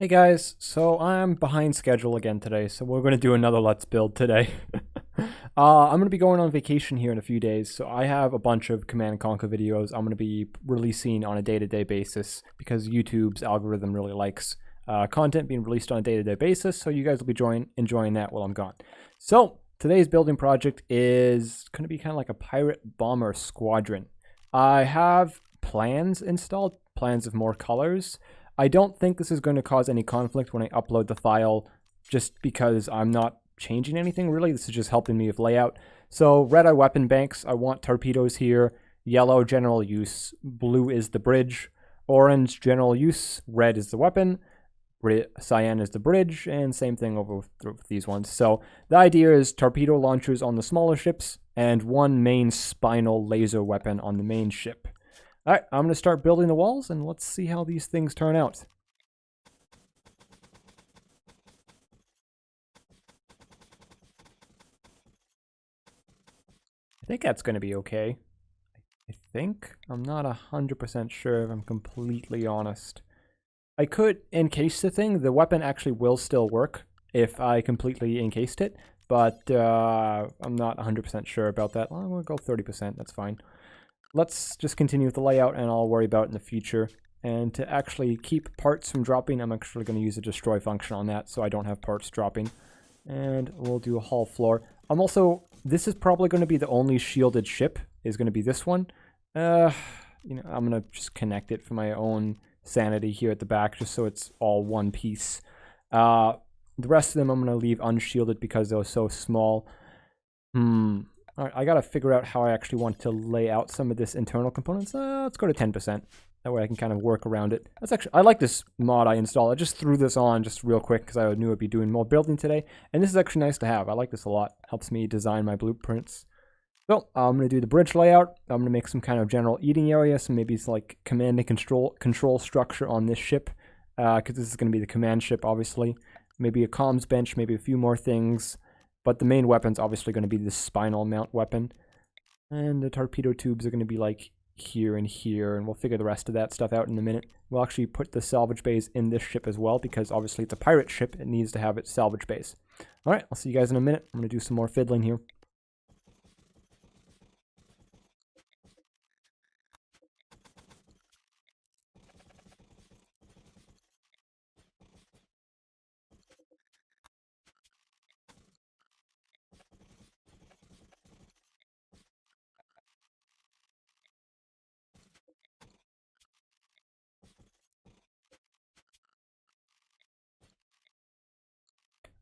Hey guys, so I'm behind schedule again today, so we're going to do another Let's Build today. I'm going to be going on vacation here in a few days, so I have a bunch of Command and Conquer videos I'm going to be releasing on a day-to-day basis because YouTube's algorithm really likes content being released on a day-to-day basis, so you guys will be enjoying that while I'm gone. So today's building project is going to be kind of like a pirate bomber squadron. I have plans installed, plans of more colors. I don't think this is going to cause any conflict when I upload the file just because I'm not changing anything really. This is just helping me with layout. So red-eye weapon banks, I want torpedoes here. Yellow, general use. Blue is the bridge. Orange, general use. Red is the weapon. Cyan is the bridge. And same thing over with these ones. So the idea is torpedo launchers on the smaller ships and one main spinal laser weapon on the main ship. All right, I'm going to start building the walls, and let's see how these things turn out. I think that's going to be okay. I think. I'm not 100% sure if I'm completely honest. I could encase the thing. The weapon actually will still work if I completely encased it, but I'm not 100% sure about that. Well, we'll go 30%. That's fine. Let's just continue with the layout, and I'll worry about it in the future. And to actually keep parts from dropping, I'm actually going to use a destroy function on that so I don't have parts dropping. And we'll do a hull floor. This is probably going to be the only shielded ship, is going to be this one. I'm going to just connect it for my own sanity here at the back, just so it's all one piece. The rest of them I'm going to leave unshielded because they're so small. Alright, I gotta figure out how I actually want to lay out some of this internal components. Let's go to 10%. That way I can kind of work around it. I like this mod I installed. I just threw this on just real quick because I knew I'd be doing more building today. And this is actually nice to have. I like this a lot. Helps me design my blueprints. So, I'm going to do the bridge layout. I'm going to make some kind of general eating area. So maybe it's like command and control structure on this ship. Because this is going to be the command ship, obviously. Maybe a comms bench, maybe a few more things. But the main weapon's obviously going to be this spinal mount weapon. And the torpedo tubes are going to be like here and here, and we'll figure the rest of that stuff out in a minute. We'll actually put the salvage bays in this ship as well, because obviously it's a pirate ship. It needs to have its salvage bays. Alright, I'll see you guys in a minute. I'm going to do some more fiddling here.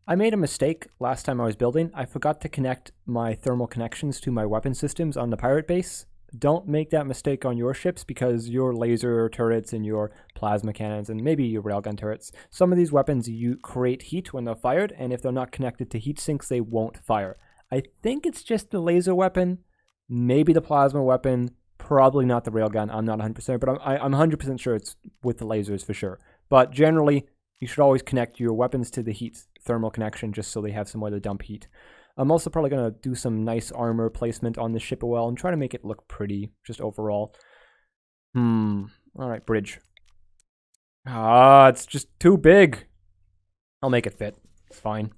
I made a mistake last time I was building. I forgot to connect my thermal connections to my weapon systems on the pirate base. Don't make that mistake on your ships, because your laser turrets and your plasma cannons and maybe your railgun turrets, some of these weapons you create heat when they're fired, and if they're not connected to heat sinks, they won't fire. I think it's just the laser weapon, maybe the plasma weapon, probably not the railgun. I'm not 100%, but I'm 100% sure it's with the lasers for sure. But generally, you should always connect your weapons to the heat thermal connection just so they have somewhere to dump heat. I'm also probably going to do some nice armor placement on the ship as well and try to make it look pretty, just overall. Alright, bridge. It's just too big. I'll make it fit. It's fine.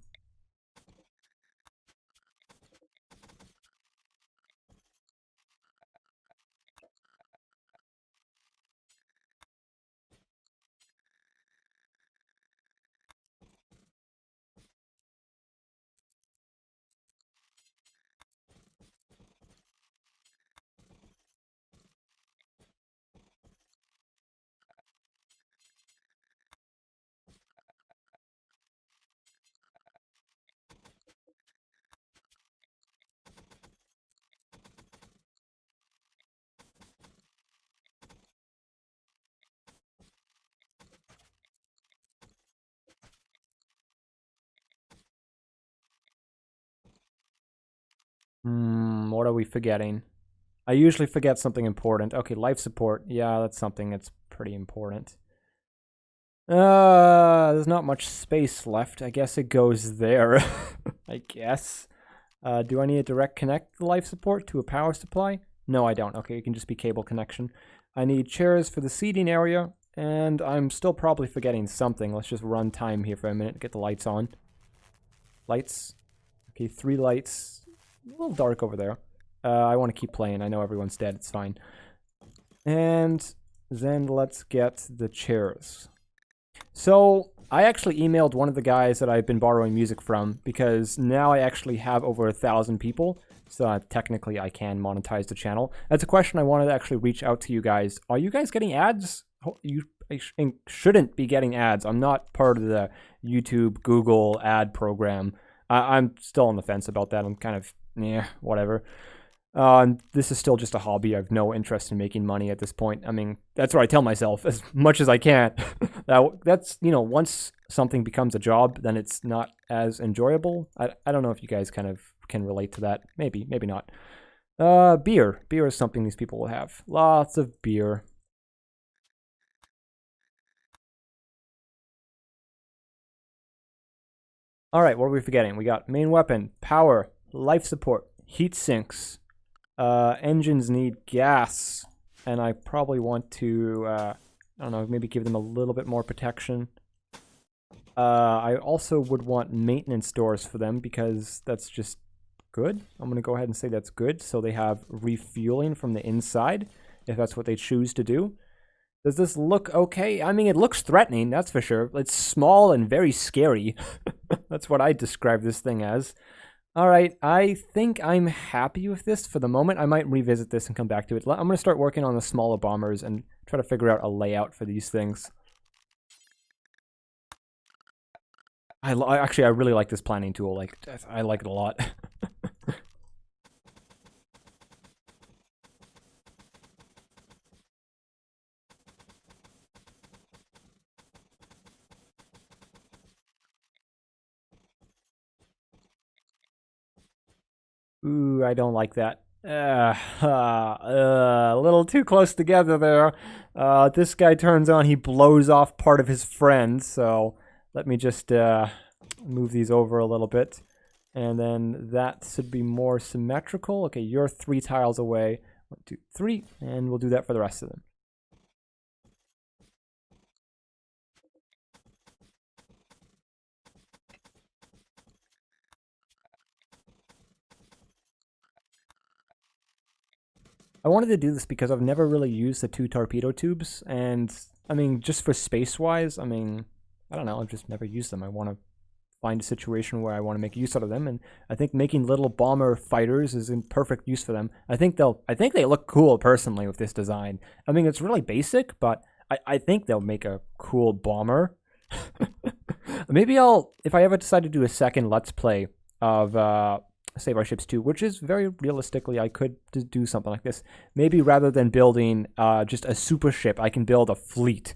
What are we forgetting? I usually forget something important. Okay, life support. Yeah, that's something that's pretty important. There's not much space left. I guess it goes there. I guess. Do I need to direct connect the life support to a power supply? No, I don't. Okay, it can just be cable connection. I need chairs for the seating area, And I'm still probably forgetting something. Let's just run time here for a minute, get the lights on. Lights. Okay, 3 lights. A little dark over there. I want to keep playing. I know everyone's dead. It's fine. And then let's get the chairs. So I actually emailed one of the guys that I've been borrowing music from because now I actually have over 1,000 people. So technically I can monetize the channel. That's a question I wanted to actually reach out to you guys. Are you guys getting ads? You shouldn't be getting ads. I'm not part of the YouTube, Google ad program. I'm still on the fence about that. I'm kind of, whatever. This is still just a hobby. I have no interest in making money at this point. I mean, that's what I tell myself as much as I can. That's, once something becomes a job, then it's not as enjoyable. I don't know if you guys kind of can relate to that. Maybe, maybe not. Beer. Beer is something these people will have. Lots of beer. All right, what are we forgetting? We got main weapon, power, life support, heat sinks. Engines need gas, and I probably want to, I don't know, maybe give them a little bit more protection. I also would want maintenance doors for them because that's just good. I'm going to go ahead and say that's good, so they have refueling from the inside, if that's what they choose to do. Does this look okay? I mean, it looks threatening, that's for sure. It's small and very scary. That's what I describe this thing as. Alright, I think I'm happy with this for the moment. I might revisit this and come back to it. I'm going to start working on the smaller bombers and try to figure out a layout for these things. I really like this planning tool. Like, I like it a lot. Ooh, I don't like that. A little too close together there. This guy turns on, he blows off part of his friend, so let me just move these over a little bit. And then that should be more symmetrical. Okay, you're 3 tiles away. 1, 2, 3, and we'll do that for the rest of them. I wanted to do this because I've never really used the 2 torpedo tubes, and I mean, just for space-wise, I mean, I don't know, I've just never used them. I want to find a situation where I want to make use out of them, and I think making little bomber fighters is in perfect use for them. I think they look cool personally with this design. I mean, it's really basic, but I think they'll make a cool bomber. Maybe if I ever decide to do a second Let's Play of Save Our Ships 2, which is very realistically, I could do something like this. Maybe rather than building just a super ship, I can build a fleet.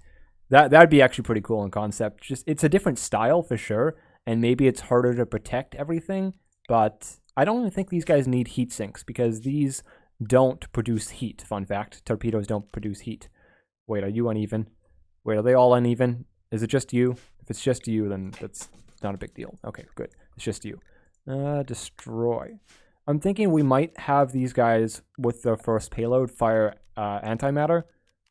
That'd be actually pretty cool in concept. Just it's a different style for sure, and maybe it's harder to protect everything, but I don't even think these guys need heat sinks because these don't produce heat. Fun fact, torpedoes don't produce heat. Wait, are you uneven? Wait, are they all uneven? Is it just you? If it's just you, then that's not a big deal. Okay, good. It's just you. Destroy. I'm thinking we might have these guys with the first payload fire antimatter.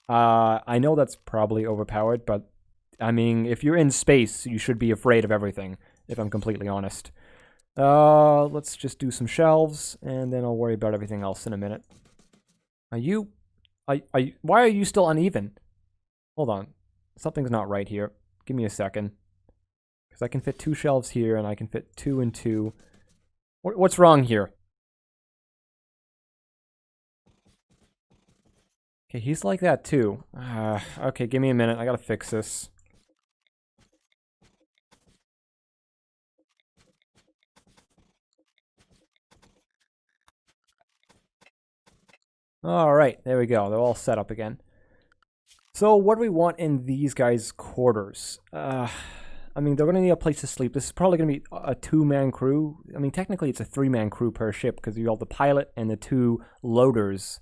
I know that's probably overpowered, but I mean, if you're in space, you should be afraid of everything, if I'm completely honest. Let's just do some shelves, and then I'll worry about everything else in a minute. Why are you still uneven? Hold on. Something's not right here. Give me a second. Because I can fit 2 shelves here, and I can fit 2 and 2. What's wrong here? Okay, he's like that too. Okay, give me a minute. I gotta fix this. Alright, there we go. They're all set up again. So, what do we want in these guys' quarters? I mean, they're going to need a place to sleep. This is probably going to be a 2-man crew. I mean, technically it's a 3-man crew per ship because you have the pilot and the 2 loaders.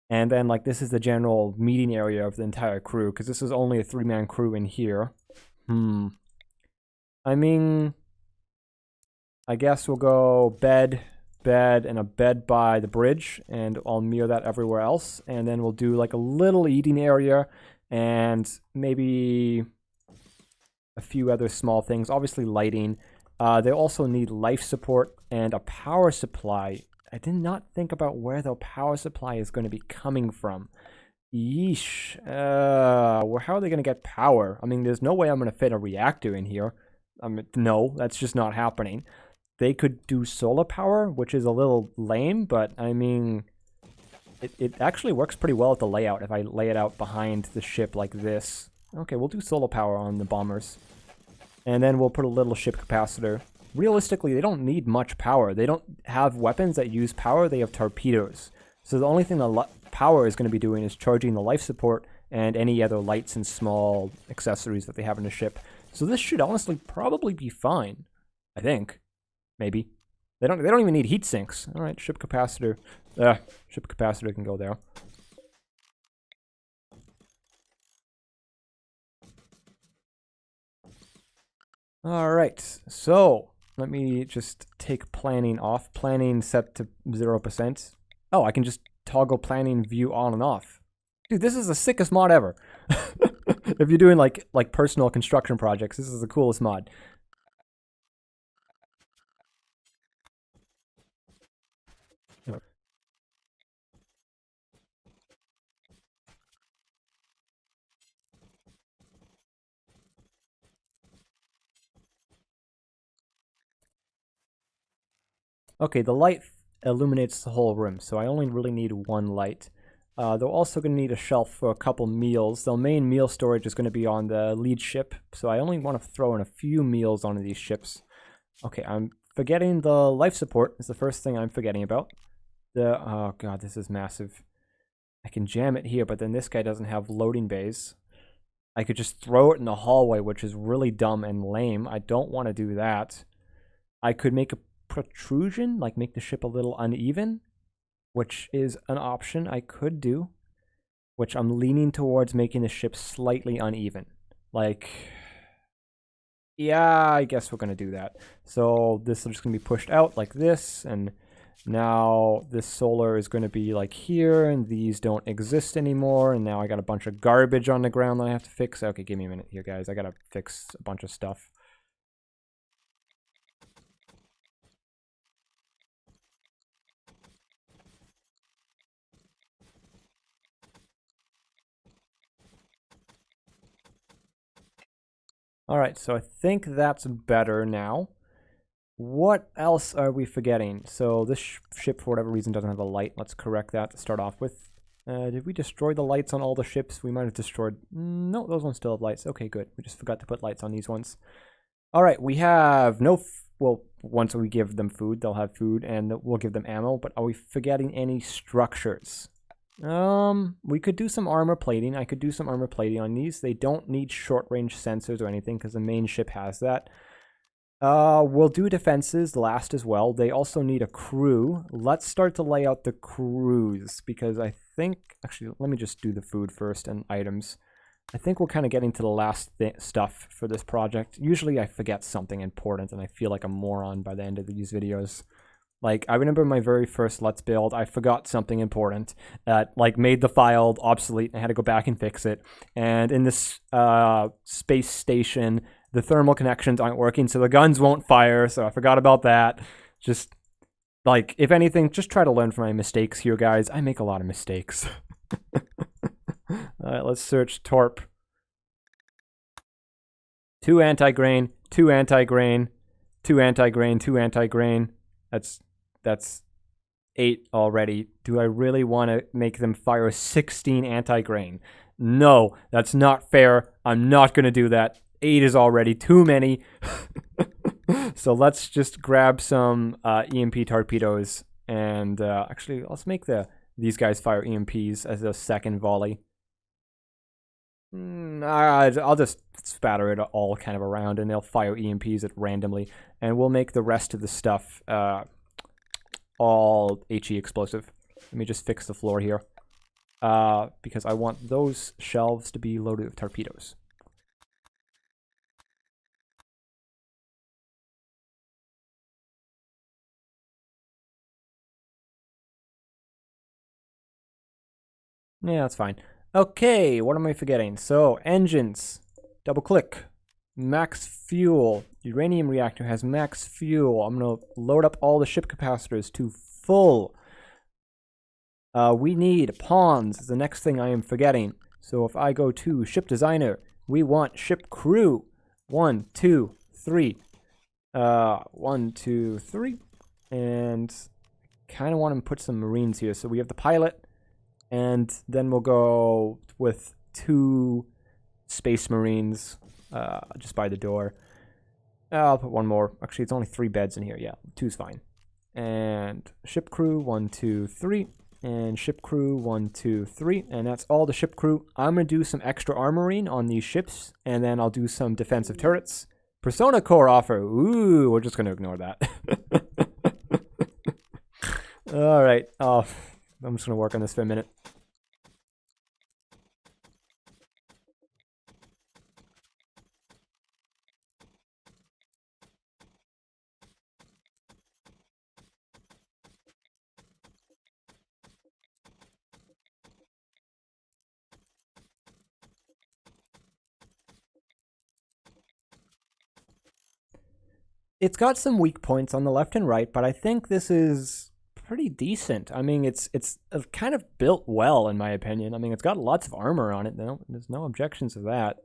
And then, like, this is the general meeting area of the entire crew because this is only a 3-man crew in here. I mean, I guess we'll go bed, and a bed by the bridge, and I'll mirror that everywhere else. And then we'll do, like, a little eating area and maybe a few other small things. Obviously lighting. They also need life support and a power supply. I did not think about where the power supply is going to be coming from. Yeesh. Well, how are they going to get power? I mean, there's no way I'm going to fit a reactor in here. No, that's just not happening. They could do solar power, which is a little lame, but I mean, it actually works pretty well with the layout if I lay it out behind the ship like this. Okay, we'll do solar power on the bombers. And then we'll put a little ship capacitor. Realistically, they don't need much power. They don't have weapons that use power, they have torpedoes. So the only thing the power is going to be doing is charging the life support and any other lights and small accessories that they have in the ship. So this should honestly probably be fine. I think. Maybe. They don't even need heat sinks. Alright, ship capacitor. Ship capacitor can go there. Alright, so let me just take planning off. Planning set to 0%. Oh, I can just toggle planning view on and off. Dude, this is the sickest mod ever. If you're doing like personal construction projects, this is the coolest mod. Okay, the light illuminates the whole room, so I only really need one light. They're also going to need a shelf for a couple meals. The main meal storage is going to be on the lead ship, so I only want to throw in a few meals onto these ships. Okay, I'm forgetting the life support is the first thing I'm forgetting about. Oh god, this is massive. I can jam it here, but then this guy doesn't have loading bays. I could just throw it in the hallway, which is really dumb and lame. I don't want to do that. I could make a protrusion, like make the ship a little uneven, which is an option I could do, which I'm leaning towards making the ship slightly uneven. Like, yeah, I guess we're going to do that. So this is just going to be pushed out like this, and now this solar is going to be like here, and these don't exist anymore, and now I got a bunch of garbage on the ground that I have to fix. Okay, give me a minute here, guys. I got to fix a bunch of stuff. Alright, so I think that's better now. What else are we forgetting? So this ship, for whatever reason, doesn't have a light. Let's correct that to start off with. Did we destroy the lights on all the ships? We might have destroyed... No, those ones still have lights. Okay, good. We just forgot to put lights on these ones. Alright, we have no... Well, once we give them food, they'll have food, and we'll give them ammo. But are we forgetting any structures? We could do some armor plating. I could do some armor plating on these. They don't need short-range sensors or anything because the main ship has that. We'll do defenses last as well. They also need a crew. Let's start to lay out the crews because I think... Actually, let me just do the food first and items. I think we're kind of getting to the last stuff for this project. Usually I forget something important and I feel like a moron by the end of these videos. Like, I remember my very first Let's Build, I forgot something important that, like, made the file obsolete, and I had to go back and fix it. And in this space station, the thermal connections aren't working, so the guns won't fire, so I forgot about that. Just, like, if anything, just try to learn from my mistakes here, guys. I make a lot of mistakes. Alright, let's search Torp. 2 anti-grain, 2 anti-grain, 2 anti-grain, 2 anti-grain. That's 8 already. Do I really want to make them fire 16 anti-grain? No, that's not fair. I'm not going to do that. 8 is already too many. So let's just grab some EMP torpedoes. And actually, let's make these guys fire EMPs as a second volley. I'll just spatter it all kind of around, and they'll fire EMPs at randomly. And we'll make the rest of the stuff... all HE explosive. Let me just fix the floor here. Because I want those shelves to be loaded with torpedoes. Yeah, that's fine. Okay, what am I forgetting? So, engines. Double click. Max fuel. Uranium reactor has max fuel. I'm going to load up all the ship capacitors to full. We need pawns is the next thing I am forgetting. So if I go to ship designer, we want ship crew. 1, 2, 3. 1, 2, 3. And kind of want to put some marines here. So we have the pilot, and then we'll go with 2 space marines just by the door. I'll put 1 more. Actually, it's only 3 beds in here. Yeah, 2's fine. And ship crew, 1, 2, 3. And ship crew, 1, 2, 3. And that's all the ship crew. I'm going to do some extra armoring on these ships, and then I'll do some defensive turrets. Persona core offer. Ooh, we're just going to ignore that. All right. Oh, I'm just going to work on this for a minute. It's got some weak points on the left and right, but I think this is pretty decent. I mean, it's kind of built well, in my opinion. I mean, it's got lots of armor on it. There's no objections to that.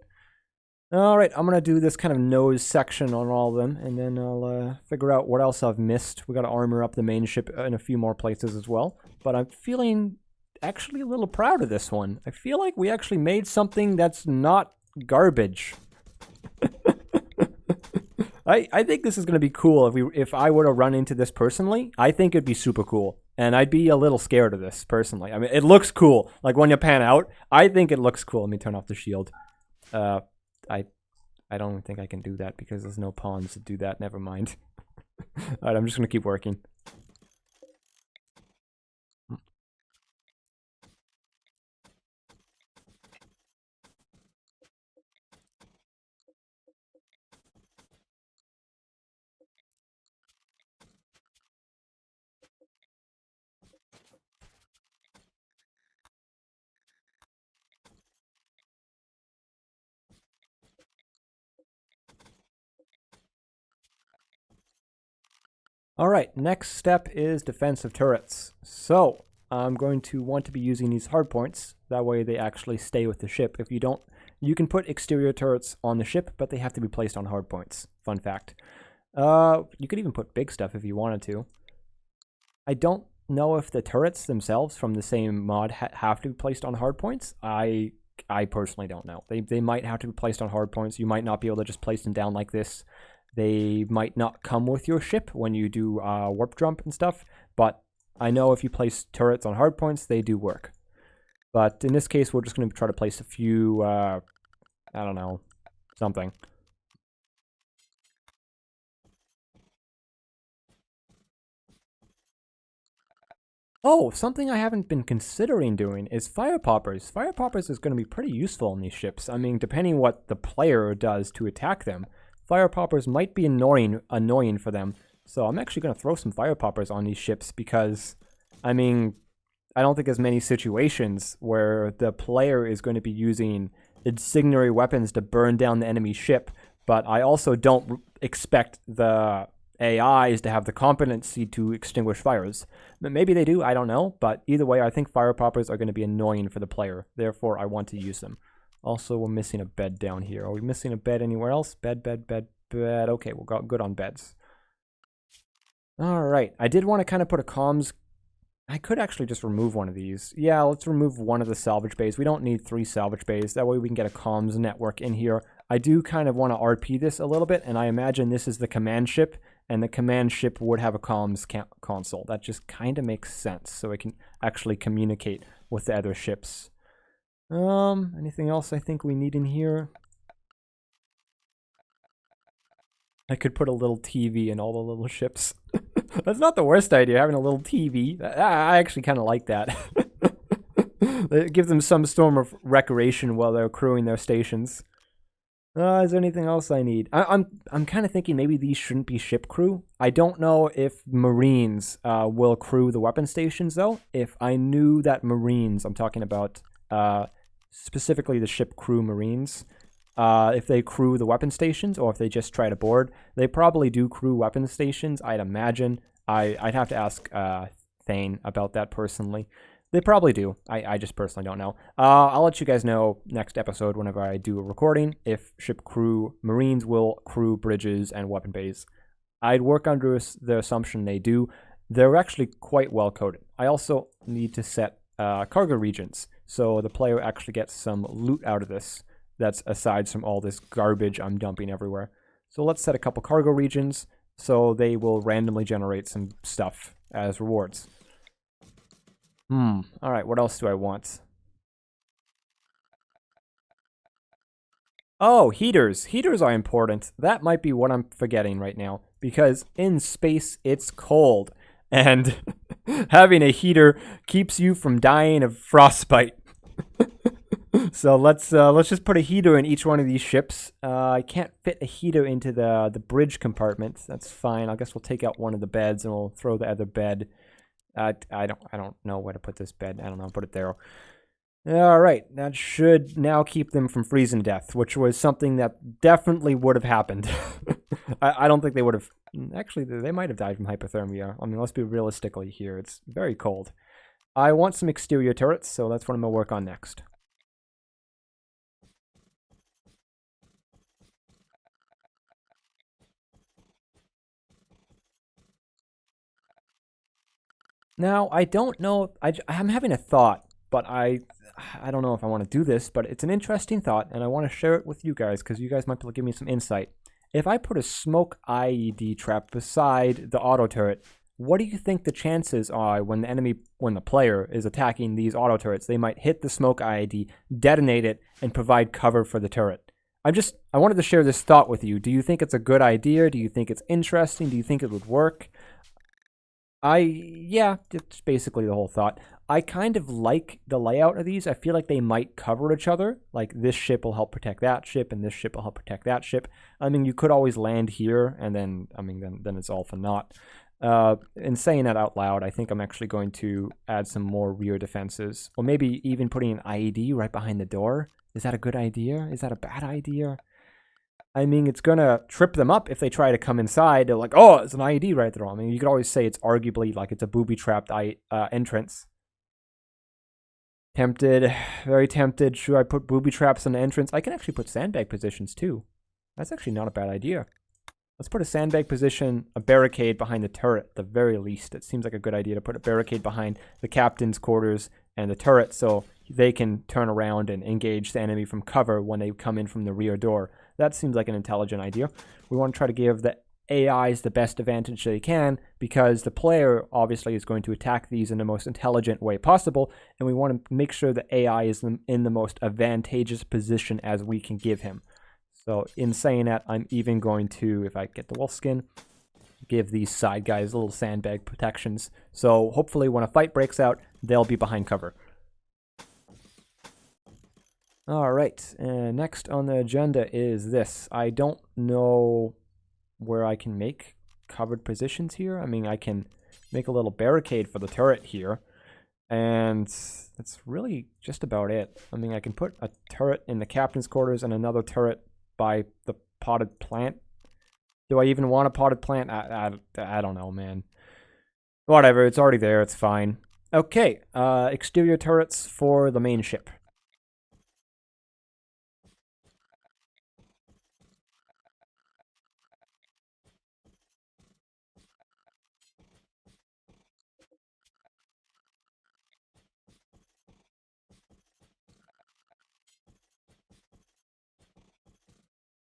All right, I'm going to do this kind of nose section on all of them, and then I'll figure out what else I've missed. We got to armor up the main ship in a few more places as well, but I'm feeling actually a little proud of this one. I feel like we actually made something that's not garbage. I think this is going to be cool if I were to run into this personally. I think it'd be super cool, and I'd be a little scared of this personally. I mean, it looks cool. Like when you pan out, I think it looks cool. Let me turn off the shield. I don't think I can do that because there's no pawns to do that. Never mind. All right, I'm just going to keep working. All right, next step is defensive turrets. So I'm going to want to be using these hardpoints. That way they actually stay with the ship. If you don't, you can put exterior turrets on the ship, but they have to be placed on hardpoints. Fun fact. You could even put big stuff if you wanted to. I don't know if the turrets themselves from the same mod have to be placed on hardpoints. I personally don't know. They might have to be placed on hardpoints. You might not be able to just place them down like this. They might not come with your ship when you do warp jump and stuff, but I know if you place turrets on hardpoints, they do work. But in this case, we're just going to try to place a few, I don't know, something. Oh, something I haven't been considering doing is fire poppers. Fire poppers is going to be pretty useful on these ships. I mean, depending what the player does to attack them, fire poppers might be annoying for them. So I'm actually going to throw some fire poppers on these ships because, I mean, I don't think there's many situations where the player is going to be using incendiary weapons to burn down the enemy ship, but I also don't expect the AIs to have the competency to extinguish fires. Maybe they do, I don't know, but either way, I think fire poppers are going to be annoying for the player. Therefore, I want to use them. Also, we're missing a bed down here. Are we missing a bed anywhere else? Bed, bed, bed, bed. Okay, we'll go good on beds. All right. I did want to kind of put a comms. I could actually just remove one of these. Yeah, let's remove one of the salvage bays. We don't need 3 salvage bays. That way we can get a comms network in here. I do kind of want to RP this a little bit, and I imagine this is the command ship, and the command ship would have a comms console. That just kind of makes sense, so it can actually communicate with the other ships. Anything else I think we need in here? I could put a little TV in all the little ships. That's not the worst idea, having a little TV. I actually kind of like that. It gives them some form of recreation while they're crewing their stations. Is there anything else I need? I'm kind of thinking maybe these shouldn't be ship crew. I don't know if Marines will crew the weapon stations, though. If I knew that Marines, I'm talking about specifically the ship crew marines. If they crew the weapon stations or if they just try to board. They probably do crew weapon stations, I'd imagine. I'd have to ask Thane about that personally. They probably do. I just personally don't know. I'll let you guys know next episode whenever I do a recording if ship crew marines will crew bridges and weapon bays. I'd work under the assumption they do. They're actually quite well coded. I also need to set cargo regions so the player actually gets some loot out of this. That's aside from all this garbage I'm dumping everywhere. So let's set a couple cargo regions so they will randomly generate some stuff as rewards. Alright, what else do I want? Oh, heaters. Heaters are important. That might be what I'm forgetting right now. Because in space, it's cold. And having a heater keeps you from dying of frostbite. So let's just put a heater in each one of these ships. I can't fit a heater into the bridge compartment. That's fine. I guess we'll take out one of the beds and we'll throw the other bed. I don't know where to put this bed. I don't know. Put it there. All right. That should now keep them from freezing to death, which was something that definitely would have happened. I don't think they would have. Actually, they might have died from hypothermia. I mean, let's be realistically here. It's very cold. I want some exterior turrets, so that's what I'm going to work on next. Now, I don't know. I'm having a thought, but I don't know if I want to do this, but it's an interesting thought, and I want to share it with you guys because you guys might be able to give me some insight. If I put a smoke IED trap beside the auto turret, what do you think the chances are when the player is attacking these auto turrets? They might hit the smoke IED, detonate it, and provide cover for the turret. I wanted to share this thought with you. Do you think it's a good idea? Do you think it's interesting? Do you think it would work? Yeah, it's basically the whole thought. I kind of like the layout of these. I feel like they might cover each other. Like this ship will help protect that ship, and this ship will help protect that ship. I mean, you could always land here, and then then it's all for naught. In saying that out loud, I think I'm actually going to add some more rear defenses, or maybe even putting an IED right behind the door. Is that a good idea? Is that a bad idea? I mean, it's going to trip them up if they try to come inside. They're like, oh, it's an IED right there. I mean, you could always say it's arguably like it's a booby-trapped entrance. Tempted. Very tempted. Should I put booby traps on the entrance? I can actually put sandbag positions, too. That's actually not a bad idea. Let's put a sandbag position, a barricade behind the turret, at the very least. It seems like a good idea to put a barricade behind the captain's quarters and the turret so they can turn around and engage the enemy from cover when they come in from the rear door. That seems like an intelligent idea. We want to try to give the AIs the best advantage they can because the player obviously is going to attack these in the most intelligent way possible, and we want to make sure the AI is in the most advantageous position as we can give him. So in saying that, I'm even going to, if I get the wolf skin, give these side guys little sandbag protections. So hopefully when a fight breaks out, they'll be behind cover. All right, and next on the agenda is this. I don't know where I can make covered positions here. I mean, I can make a little barricade for the turret here, and that's really just about it. I mean, I can put a turret in the captain's quarters and another turret by the potted plant. Do I even want a potted plant? I don't know, man. Whatever, it's already there, it's fine. Okay, exterior turrets for the main ship.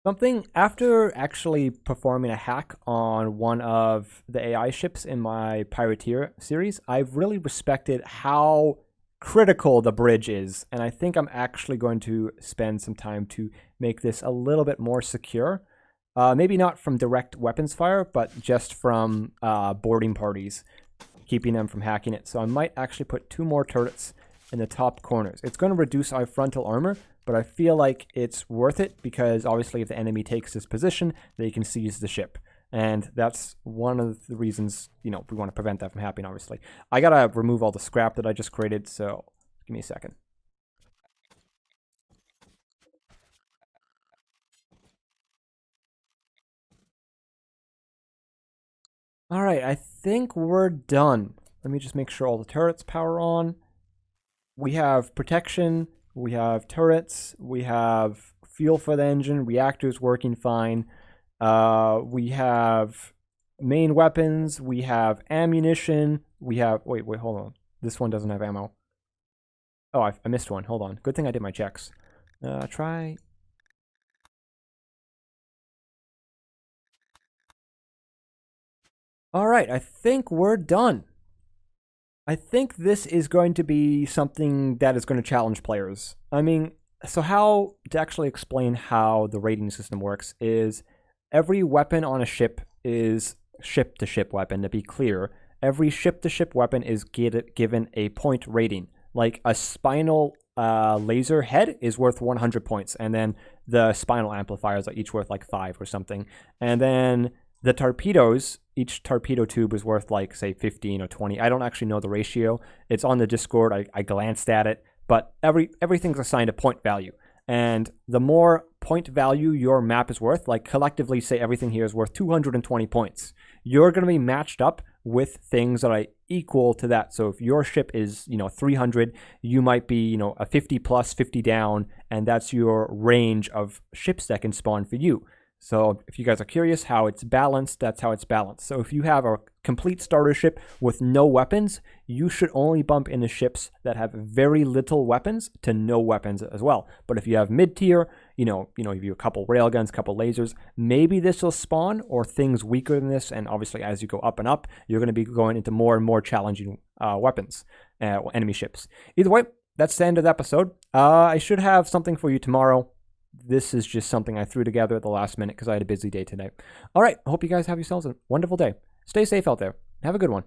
Something, after actually performing a hack on one of the AI ships in my Pirateer series, I've really respected how critical the bridge is. And I think I'm actually going to spend some time to make this a little bit more secure. Maybe not from direct weapons fire, but just from boarding parties, keeping them from hacking it. So I might actually put 2 more turrets in the top corners. It's going to reduce our frontal armor, but I feel like it's worth it because obviously if the enemy takes this position, they can seize the ship. And that's one of the reasons, you know, we want to prevent that from happening, obviously. I got to remove all the scrap that I just created, so give me a second. All right, I think we're done. Let me just make sure all the turrets power on. We have protection, we have turrets, we have fuel for the engine, reactors working fine. We have main weapons, we have ammunition, we have... Wait, hold on. This one doesn't have ammo. Oh, I missed one. Hold on. Good thing I did my checks. Try... All right, I think we're done. I think this is going to be something that is going to challenge players. I mean, so how to actually explain how the rating system works is every weapon on a ship is ship-to-ship weapon. To be clear, every ship-to-ship weapon is given a point rating. Like a spinal laser head is worth 100 points, and then the spinal amplifiers are each worth like 5 or something. And then the torpedoes, each torpedo tube is worth like, say, 15 or 20. I don't actually know the ratio. It's on the Discord. I glanced at it. But everything's assigned a point value. And the more point value your map is worth, like collectively say everything here is worth 220 points, you're going to be matched up with things that are equal to that. So if your ship is, 300, you might be, a 50 plus, 50 down, and that's your range of ships that can spawn for you. So if you guys are curious how it's balanced, that's how it's balanced. So if you have a complete starter ship with no weapons, you should only bump into ships that have very little weapons to no weapons as well. But if you have mid-tier, you have a couple railguns, couple lasers, maybe this will spawn or things weaker than this. And obviously as you go up and up, you're going to be going into more and more challenging weapons, enemy ships. Either way, that's the end of the episode. I should have something for you tomorrow. This is just something I threw together at the last minute because I had a busy day today. All right. I hope you guys have yourselves a wonderful day. Stay safe out there. Have a good one.